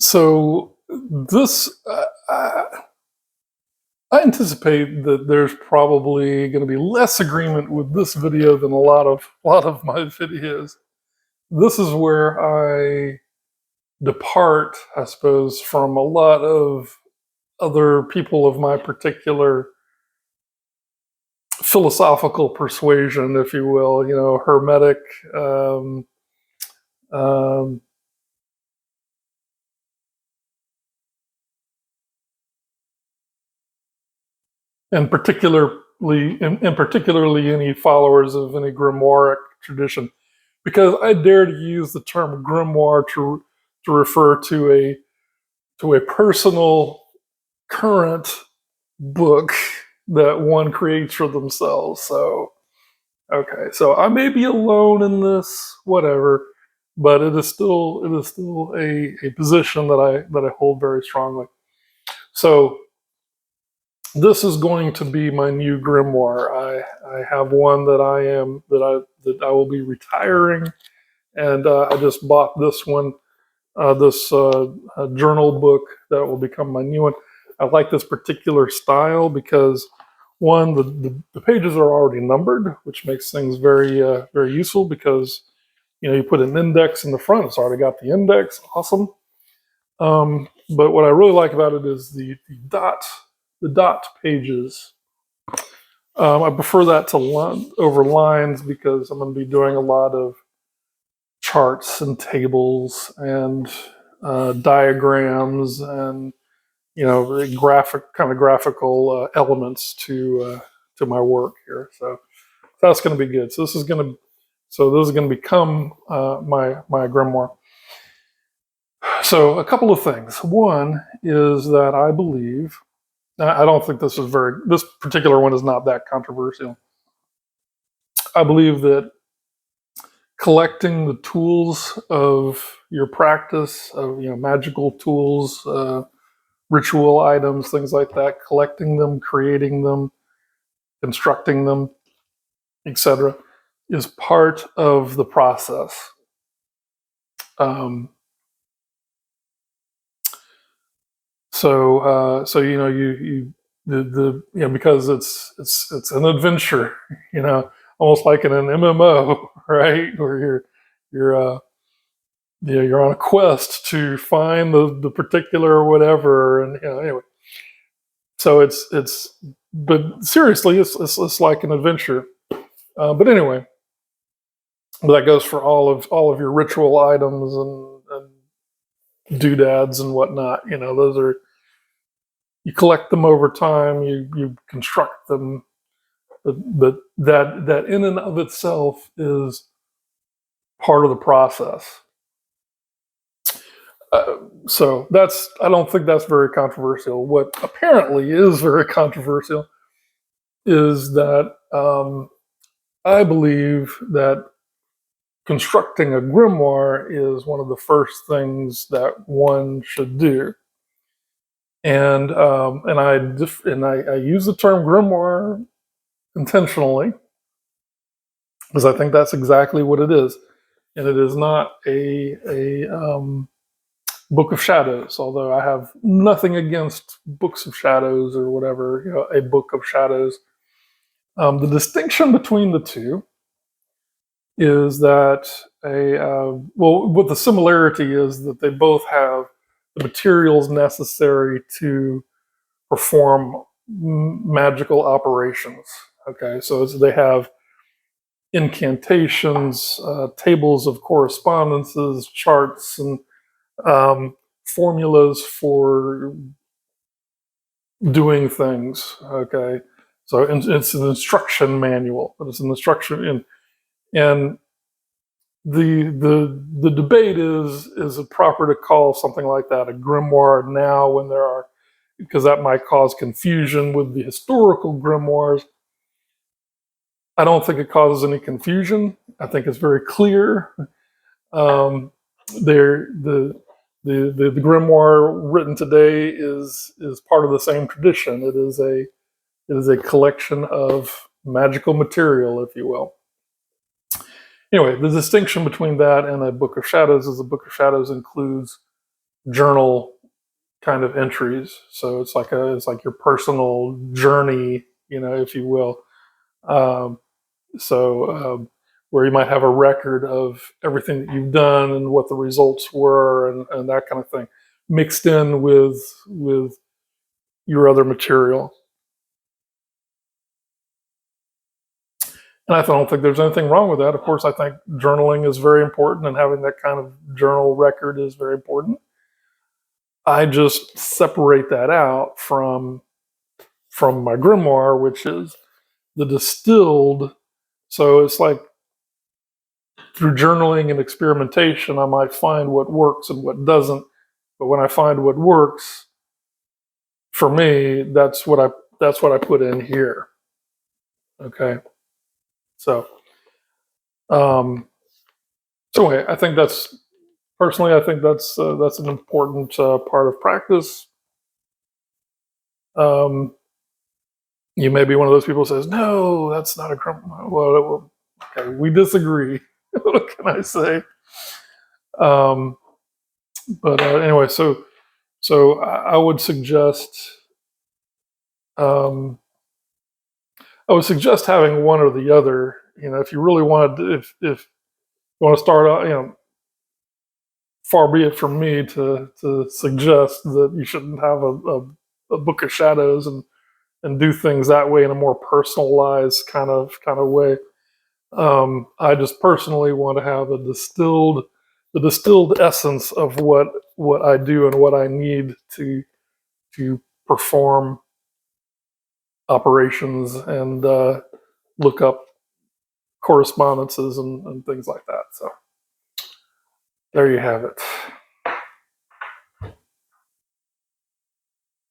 So this, I anticipate that there's probably going to be less agreement with this video than a lot of my videos. This is where I depart, I suppose, from a lot of other people of my particular philosophical persuasion, if you will. Hermetic. Um, um, and particularly any followers of any grimoire tradition, because I dare to use the term grimoire to refer to a personal current book that one creates for themselves. So okay, so I may be alone in this, whatever, but it is still a position that I hold very strongly. So this is going to be my new grimoire. I have one that I will be retiring, and I just bought this one, this journal book that will become my new one. I like this particular style because one, the pages are already numbered, which makes things very useful because you put an index in the front. It's already got the index. Awesome. But what I really like about it is the dot pages. I prefer that to over lines because I'm going to be doing a lot of charts and tables and diagrams and graphical elements to my work here. So that's going to be good. So this is going to become my grimoire. So a couple of things. One is that I believe, I don't think this particular one is not that controversial. I believe that collecting the tools of your practice, of magical tools, ritual items, things like that, collecting them, creating them, constructing them, etc., is part of the process. Um, so because it's an adventure, almost like in an MMO, right? Where you're on a quest to find the particular whatever, and anyway. So but seriously, it's like an adventure. But anyway, that goes for all of your ritual items and doodads and whatnot. Those are, you collect them over time, you construct them, but that in and of itself is part of the process. So I don't think that's very controversial. What apparently is very controversial is that I believe that constructing a grimoire is one of the first things that one should do. And I use the term grimoire intentionally because I think that's exactly what it is, and it is not a book of shadows. Although I have nothing against books of shadows or whatever, a book of shadows. The distinction between the two is that what the similarity is that they both have the materials necessary to perform magical operations. Okay, so they have incantations, tables of correspondences, charts, and formulas for doing things. Okay, so it's an instruction manual, but it's an instruction and the debate is it proper to call something like that a grimoire now when there are, because that might cause confusion with the historical grimoires. I don't think it causes any confusion. I think it's very clear. The grimoire written today is part of the same tradition. It is a collection of magical material, if you will. Anyway, the distinction between that and a Book of Shadows is the Book of Shadows includes journal kind of entries. So it's like your personal journey, if you will. Um, so where you might have a record of everything that you've done and what the results were, and that kind of thing, mixed in with your other material. And I don't think there's anything wrong with that. Of course, I think journaling is very important, and having that kind of journal record is very important. I just separate that out from my grimoire, which is the distilled. So it's like through journaling and experimentation, I might find what works and what doesn't. But when I find what works for me, that's what I put in here. Okay, so so anyway, I think that's personally, I think that's an important part of practice. Um, you may be one of those people who says, "No, that's not a grimoire." Well, okay, we disagree. What can I say? Um, but anyway, so I would suggest I would suggest having one or the other. If you really want to, if you want to start out, far be it from me to suggest that you shouldn't have a book of shadows and do things that way in a more personalized kind of way. I just personally want to have the distilled essence of what I do and what I need to perform operations and look up correspondences and things like that. So there you have it.